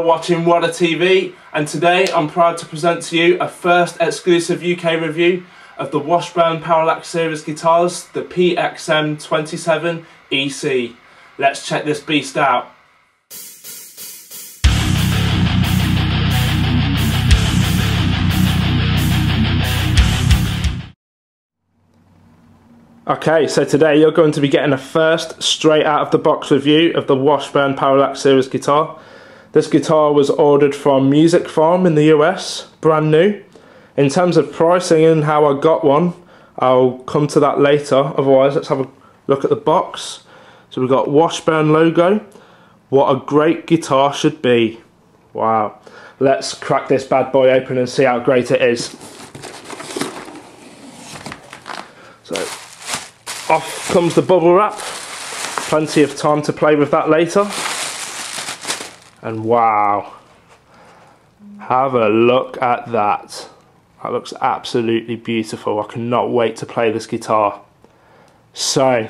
watching What a TV, and today I'm proud to present to you a first exclusive UK review of the Washburn Parallaxe series guitars, the PXM27EC. Let's check this beast out. Okay, so today you're going to be getting a first straight out of the box review of the Washburn Parallaxe series guitar. This guitar was ordered from Music Farm in the US, brand new. In terms of pricing and how I got one, I'll come to that later. Otherwise, let's have a look at the box. So we've got Washburn logo. What a great guitar should be. Wow. Let's crack this bad boy open and see how great it is. So, off comes the bubble wrap. Plenty of time to play with that later. And wow, have a look at that. That looks absolutely beautiful. I cannot wait to play this guitar. So,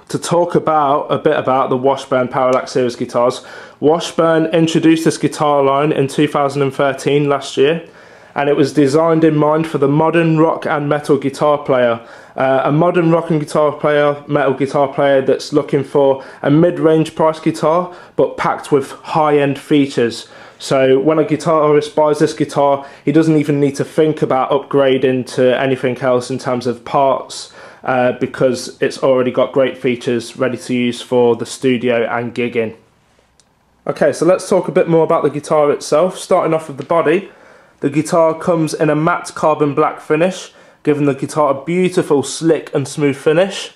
to talk a bit about the Washburn Parallaxe series guitars, Washburn introduced this guitar line in 2013, last year, and it was designed in mind for the modern rock and metal guitar player. A modern rock and guitar player, metal guitar player that's looking for a mid-range price guitar but packed with high-end features. So when a guitarist buys this guitar, he doesn't even need to think about upgrading to anything else in terms of parts, because it's already got great features ready to use for the studio and gigging. Okay, so let's talk a bit more about the guitar itself. Starting off with the body, the guitar comes in a matte carbon black finish, giving the guitar a beautiful, slick and smooth finish.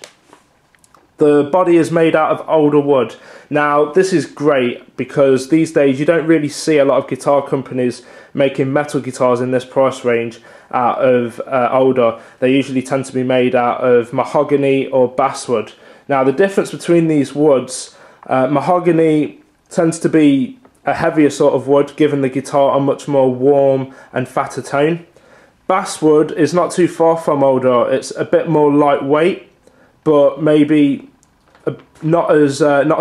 The body is made out of older wood. Now this is great because these days you don't really see a lot of guitar companies making metal guitars in this price range out of older. They usually tend to be made out of mahogany or basswood. Now the difference between these woods, mahogany tends to be a heavier sort of wood, giving the guitar a much more warm and fatter tone. Basswood is not too far from older. It's a bit more lightweight, but maybe not as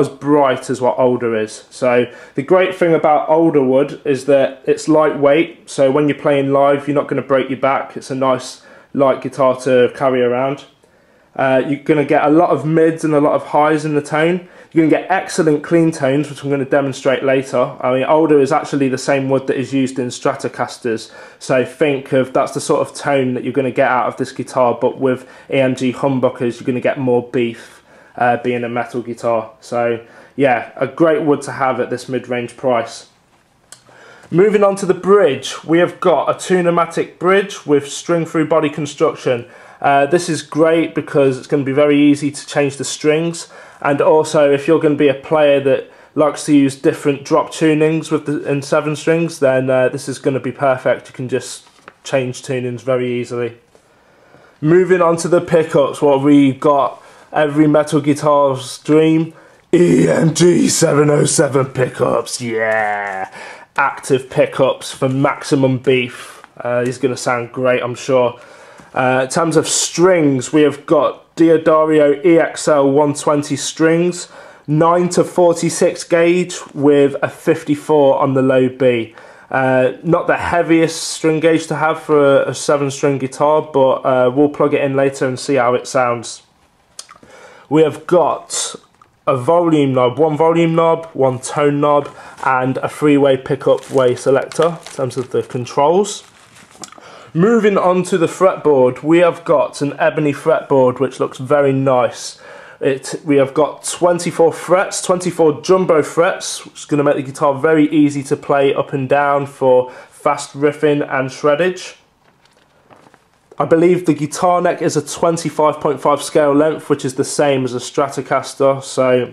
bright as what older is. So the great thing about older wood is that it's lightweight, so when you're playing live you're not going to break your back. It's a nice light guitar to carry around. You're going to get a lot of mids and a lot of highs in the tone. You're going to get excellent clean tones, which I'm going to demonstrate later. I mean, older is actually the same wood that is used in Stratocasters. So think of, that's the sort of tone that you're going to get out of this guitar, but with EMG humbuckers, you're going to get more beef, being a metal guitar. So yeah, a great wood to have at this mid-range price. Moving on to the bridge, we have got a two-pneumatic bridge with string-through body construction. This is great because it's going to be very easy to change the strings, and also if you're going to be a player that likes to use different drop tunings in 7 strings, then this is going to be perfect. You can just change tunings very easily. Moving on to the pickups, what we got, every metal guitar's dream, EMG707 pickups, yeah! Active pickups for maximum beef. These are going to sound great, I'm sure. In terms of strings, we have got Diodario EXL 120 strings, 9 to 46 gauge with a 54 on the low B. Not the heaviest string gauge to have for a 7-string guitar, but we'll plug it in later and see how it sounds. We have got a volume knob, one tone knob, and a 3-way pickup way selector in terms of the controls. Moving on to the fretboard, we have got an ebony fretboard which looks very nice. We have got 24 frets, 24 jumbo frets, which is going to make the guitar very easy to play up and down for fast riffing and shreddage. I believe the guitar neck is a 25.5 scale length, which is the same as a Stratocaster, so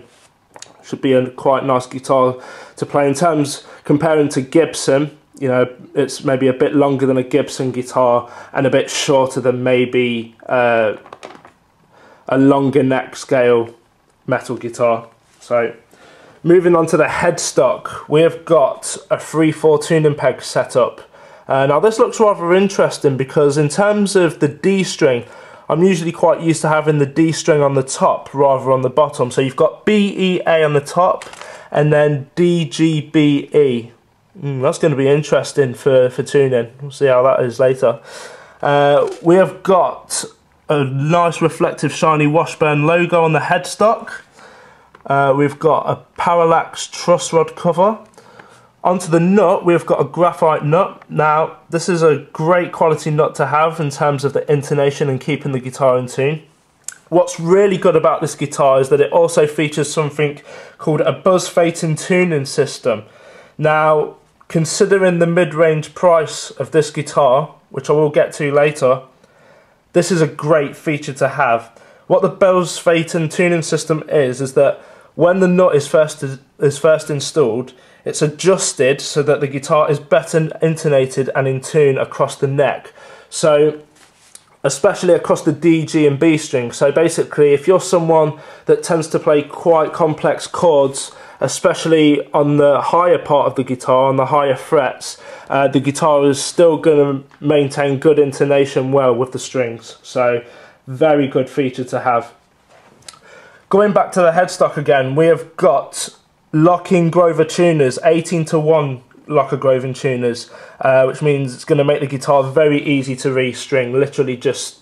should be a quite nice guitar to play. In terms, comparing to Gibson, you know, it's maybe a bit longer than a Gibson guitar and a bit shorter than maybe a longer neck scale metal guitar. So moving on to the headstock, we have got a 3/4 tuning peg setup. Now this looks rather interesting because in terms of the D string, I'm usually quite used to having the D string on the top rather on the bottom. So you've got B, E, A on the top and then DGBE. That's going to be interesting for tuning. We'll see how that is later. We have got a nice reflective shiny Washburn logo on the headstock. We've got a Parallaxe truss rod cover. Onto the nut, we've got a graphite nut. Now, this is a great quality nut to have in terms of the intonation and keeping the guitar in tune. What's really good about this guitar is that it also features something called a buzz fating tuning system. Now, considering the mid-range price of this guitar, which I will get to later, this is a great feature to have. What the buzz fating tuning system is that when the nut is first installed, it's adjusted so that the guitar is better intonated and in tune across the neck. So, especially across the D, G and B string. So basically, if you're someone that tends to play quite complex chords, especially on the higher part of the guitar, on the higher frets, the guitar is still going to maintain good intonation well with the strings. So, very good feature to have. Going back to the headstock again, we have got locking Grover tuners, 18:1 locker Grover tuners, which means it's going to make the guitar very easy to restring. Literally just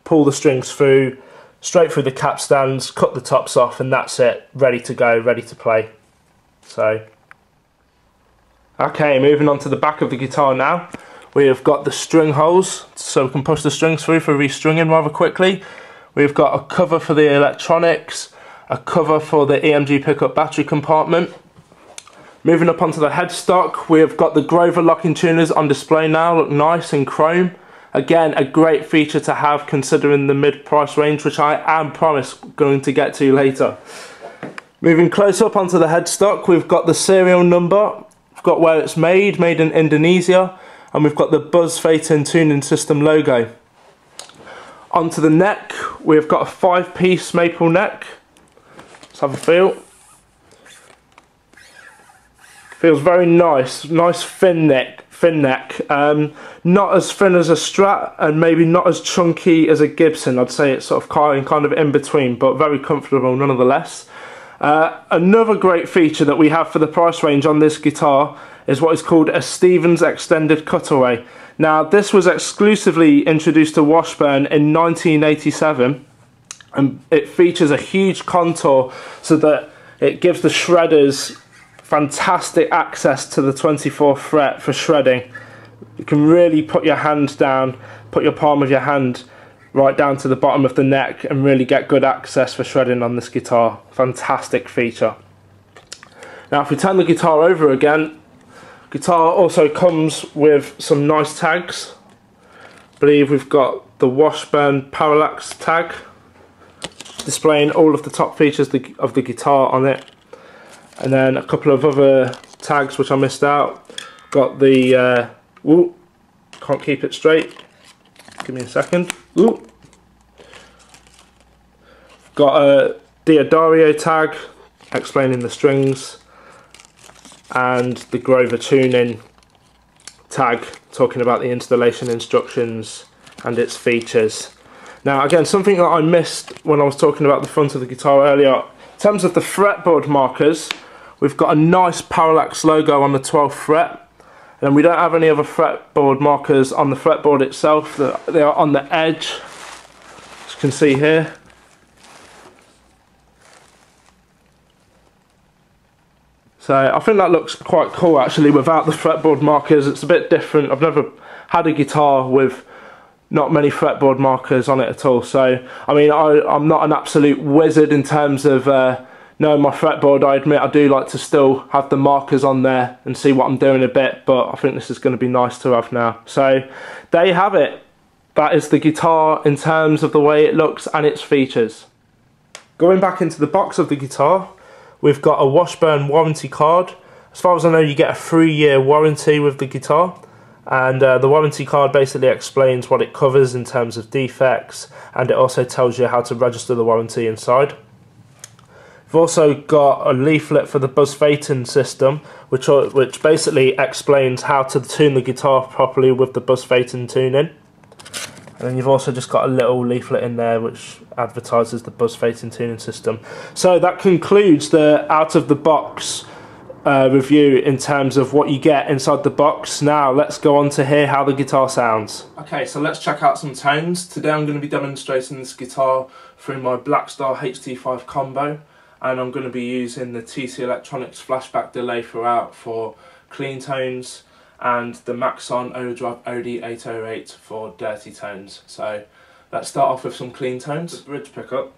pull the strings through, straight through the capstans, cut the tops off, and that's it. Ready to go, ready to play. So, okay, moving on to the back of the guitar now. We have got the string holes, so we can push the strings through for restringing rather quickly. We've got a cover for the electronics, a cover for the EMG pickup battery compartment. Moving up onto the headstock, we have got the Grover locking tuners on display now, look nice in chrome. Again, a great feature to have considering the mid-price range, which I am promised going to get to later. Moving close up onto the headstock, we've got the serial number, we've got where it's made in Indonesia, and we've got the buzz fating tuning system logo. Onto the neck, we've got a 5-piece maple neck. Let's have a feel. Feels very nice, nice thin neck. Not as thin as a Strat and maybe not as chunky as a Gibson. I'd say it's sort of kind of in between, but very comfortable nonetheless. Another great feature that we have for the price range on this guitar is what is called a Stevens extended cutaway. Now, this was exclusively introduced to Washburn in 1987, and it features a huge contour so that it gives the shredders fantastic access to the 24th fret for shredding. You can really put your hand down, put your palm of your hand right down to the bottom of the neck and really get good access for shredding on this guitar. Fantastic feature. Now, if we turn the guitar over again, guitar also comes with some nice tags. I believe we've got the Washburn Parallaxe tag displaying all of the top features of the guitar on it, and then a couple of other tags which I missed out. Got the can't keep it straight, give me a second. Got a Diodario tag explaining the strings, and the Grover tuning tag talking about the installation instructions and its features. Now again, something that I missed when I was talking about the front of the guitar earlier, in terms of the fretboard markers, we've got a nice Parallaxe logo on the 12th fret, and we don't have any other fretboard markers on the fretboard itself. They are on the edge, as you can see here. So I think that looks quite cool actually without the fretboard markers. It's a bit different. I've never had a guitar with not many fretboard markers on it at all. So I mean, I'm not an absolute wizard in terms of knowing my fretboard. I admit I do like to still have the markers on there and see what I'm doing a bit, but I think this is going to be nice to have now. So there you have it. That is the guitar in terms of the way it looks and its features. Going back into the box of the guitar, we've got a Washburn warranty card. As far as I know, you get a 3-year warranty with the guitar, and the warranty card basically explains what it covers in terms of defects, and it also tells you how to register the warranty inside. We've also got a leaflet for the buzz fating system, which basically explains how to tune the guitar properly with the buzz fating tuning. And then you've also just got a little leaflet in there which advertises the buzz fating tuning system. So that concludes the out of the box review in terms of what you get inside the box. Now let's go on to hear how the guitar sounds. Okay, so let's check out some tones. Today I'm going to be demonstrating this guitar through my Blackstar HT5 combo, and I'm going to be using the TC Electronics flashback delay throughout for clean tones and the Maxon Overdrive OD808 for dirty tones. So let's start off with some clean tones. The bridge pickup.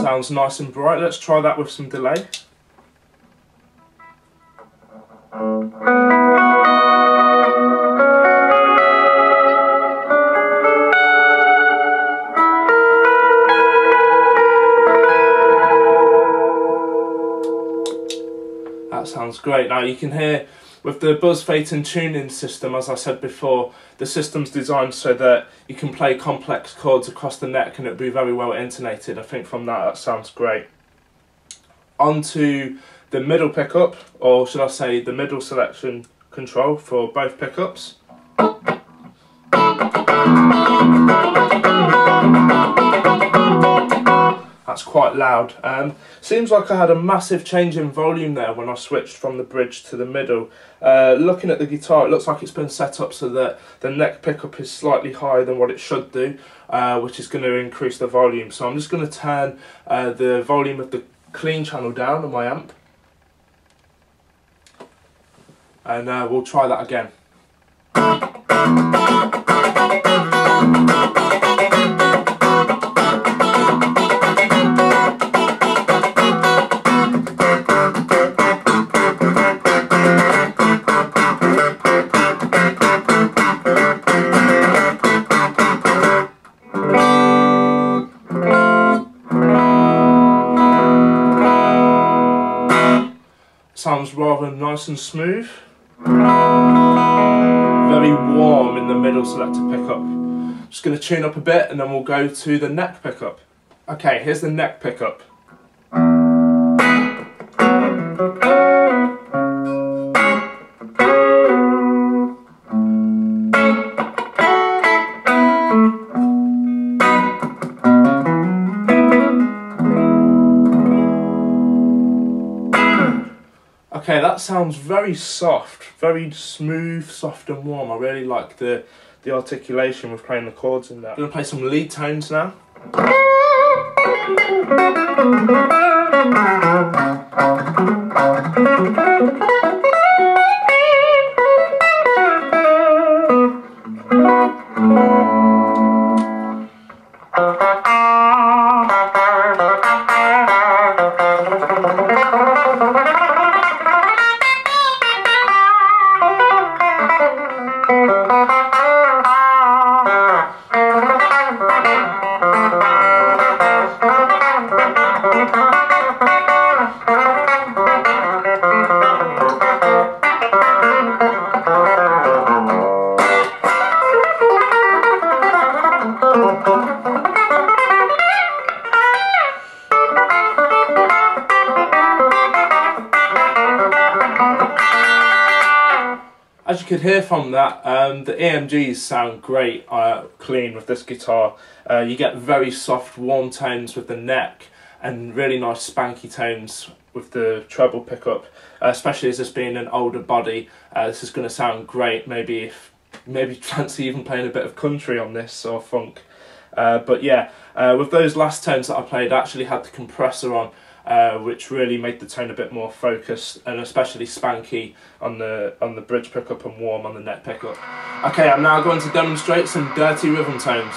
Sounds nice and bright. Let's try that with some delay. That sounds great. Now you can hear with the buzz fate and tuning system, as I said before, the system's designed so that you can play complex chords across the neck and it'll be very well intonated. I think from that sounds great. On to the middle pickup, or should I say the middle selection control for both pickups. That's quite loud. Seems like I had a massive change in volume there when I switched from the bridge to the middle. Looking at the guitar, it looks like it's been set up so that the neck pickup is slightly higher than what it should do, which is going to increase the volume. So I'm just going to turn the volume of the clean channel down on my amp, and we'll try that again. Sounds rather nice and smooth. Very warm in the middle selector pickup. Just going to tune up a bit and then we'll go to the neck pickup. Okay, here's the neck pickup. Okay, that sounds very soft, very smooth, soft and warm. I really like the articulation with playing the chords in that. I'm going to play some lead tones now. As you could hear from that, the EMGs sound great clean with this guitar. You get very soft, warm tones with the neck and really nice spanky tones with the treble pickup, especially as this being an older body. This is going to sound great. Maybe fancy even playing a bit of country on this or funk. But yeah, with those last tones that I played, I actually had the compressor on, which really made the tone a bit more focused and especially spanky on the bridge pickup and warm on the neck pickup. Okay, I'm now going to demonstrate some dirty rhythm tones.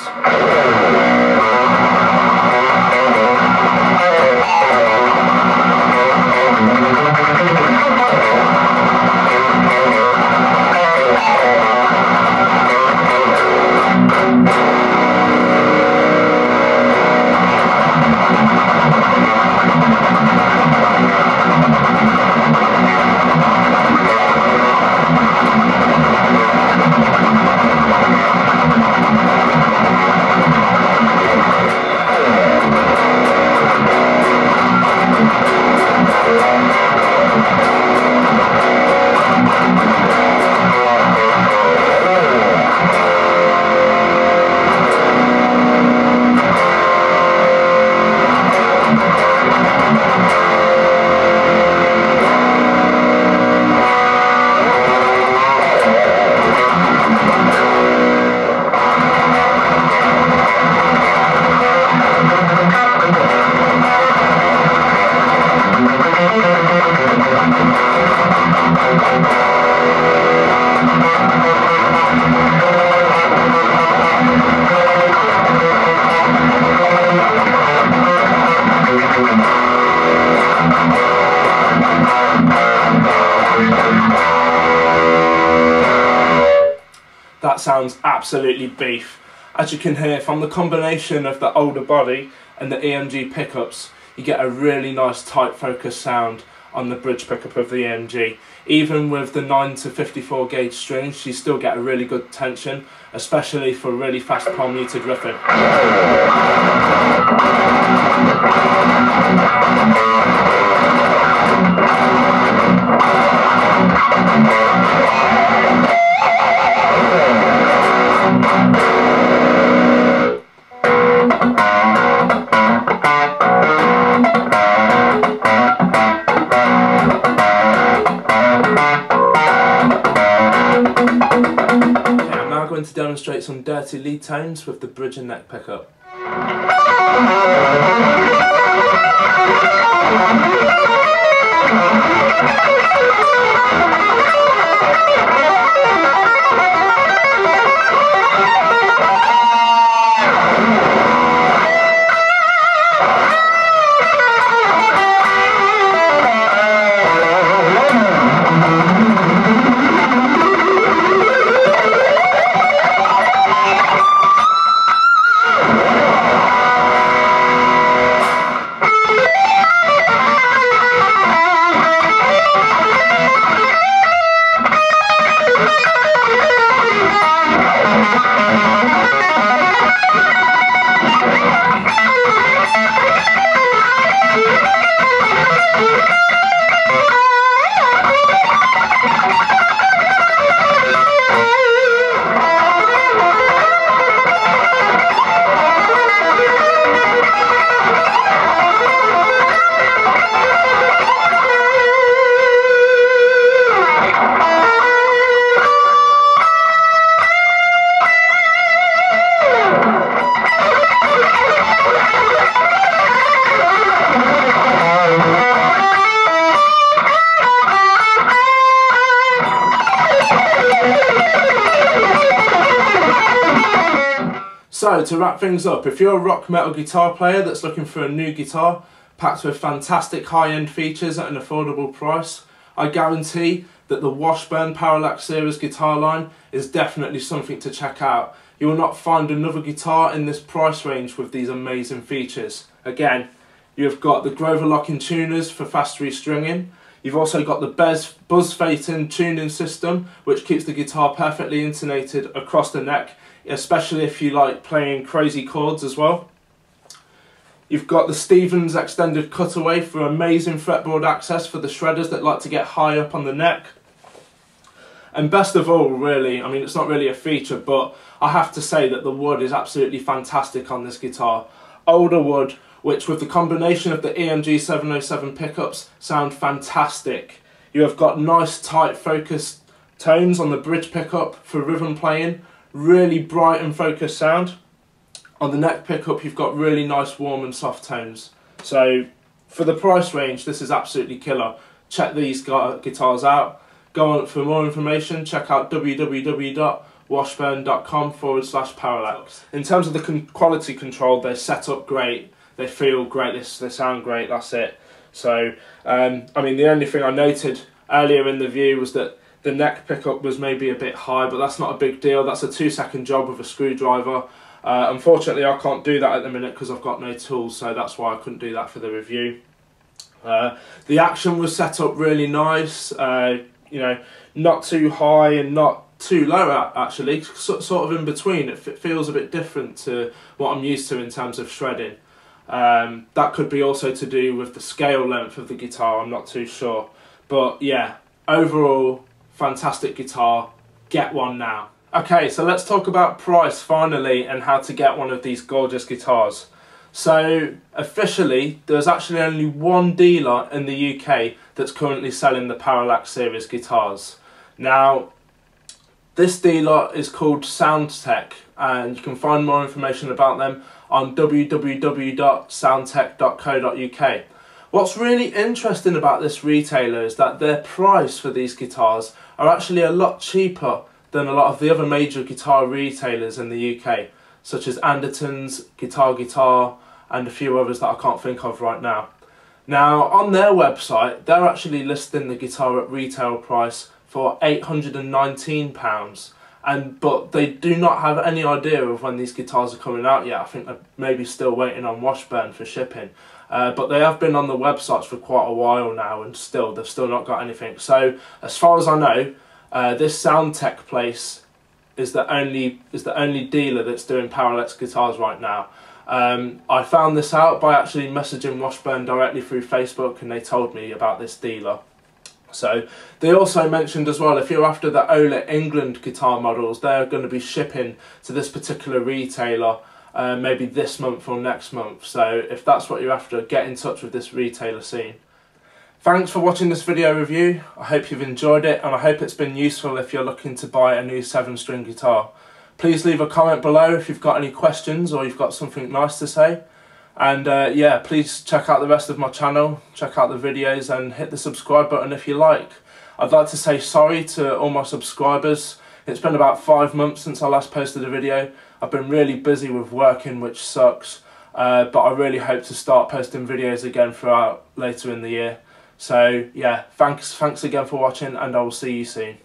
that sounds absolutely beef. As you can hear, from the combination of the older body and the EMG pickups, you get a really nice tight focus sound on the bridge pickup of the EMG. Even with the 9 to 54 gauge strings, you still get a really good tension, especially for really fast palm muted riffing. To demonstrate some dirty lead tones with the bridge and neck pickup. So to wrap things up, if you're a rock metal guitar player that's looking for a new guitar packed with fantastic high-end features at an affordable price, I guarantee that the Washburn Parallaxe series guitar line is definitely something to check out. You will not find another guitar in this price range with these amazing features. Again, you've got the Grover locking tuners for fast restringing. You've also got the buzz fating tuning system, which keeps the guitar perfectly intonated across the neck, especially if you like playing crazy chords as well. You've got the Stevens extended cutaway for amazing fretboard access for the shredders that like to get high up on the neck. And best of all, really, I mean, it's not really a feature, but I have to say that the wood is absolutely fantastic on this guitar. Older wood, which with the combination of the EMG707 pickups sound fantastic. You have got nice tight focused tones on the bridge pickup for rhythm playing, really bright and focused sound. On the neck pickup you've got really nice warm and soft tones. So for the price range this is absolutely killer. Check these guitars out. Go on for more information, check out www.washburn.com/parallaxe. In terms of the quality control, they're set up great, they feel great, they sound great, that's it. So I mean, the only thing I noted earlier in the view was that the neck pickup was maybe a bit high, but that's not a big deal. That's a 2-second job with a screwdriver. Unfortunately, I can't do that at the minute because I've got no tools, so that's why I couldn't do that for the review. The action was set up really nice, you know, not too high and not too low actually, sort of in between. It feels a bit different to what I'm used to in terms of shredding. That could be also to do with the scale length of the guitar, I'm not too sure. But yeah, overall, fantastic guitar, get one now. Okay, so let's talk about price finally and how to get one of these gorgeous guitars. So officially there's actually only one dealer in the UK that's currently selling the Parallaxe series guitars. Now this dealer is called Soundtech, and you can find more information about them on www.soundtech.co.uk. What's really interesting about this retailer is that their price for these guitars are actually a lot cheaper than a lot of the other major guitar retailers in the UK, such as Anderton's, Guitar, and a few others that I can't think of right now. Now, on their website, they're actually listing the guitar at retail price for £819, but they do not have any idea of when these guitars are coming out yet. I think they're maybe still waiting on Washburn for shipping. But they have been on the websites for quite a while now, and they've still not got anything. So as far as I know, this Soundtech place is the only dealer that's doing Parallaxe guitars right now. I found this out by actually messaging Washburn directly through Facebook, and they told me about this dealer. So they also mentioned as well, if you're after the Ola England guitar models, they're going to be shipping to this particular retailer maybe this month or next month. So if that's what you're after, get in touch with this retailer scene. Thanks for watching this video review. I hope you've enjoyed it, and I hope it's been useful if you're looking to buy a new 7-string guitar. Please leave a comment below if you've got any questions or you've got something nice to say. And yeah, please check out the rest of my channel, check out the videos, and hit the subscribe button if you like. I'd like to say sorry to all my subscribers. It's been about 5 months since I last posted a video. I've been really busy with working, which sucks, but I really hope to start posting videos again throughout later in the year. So yeah, thanks again for watching, and I will see you soon.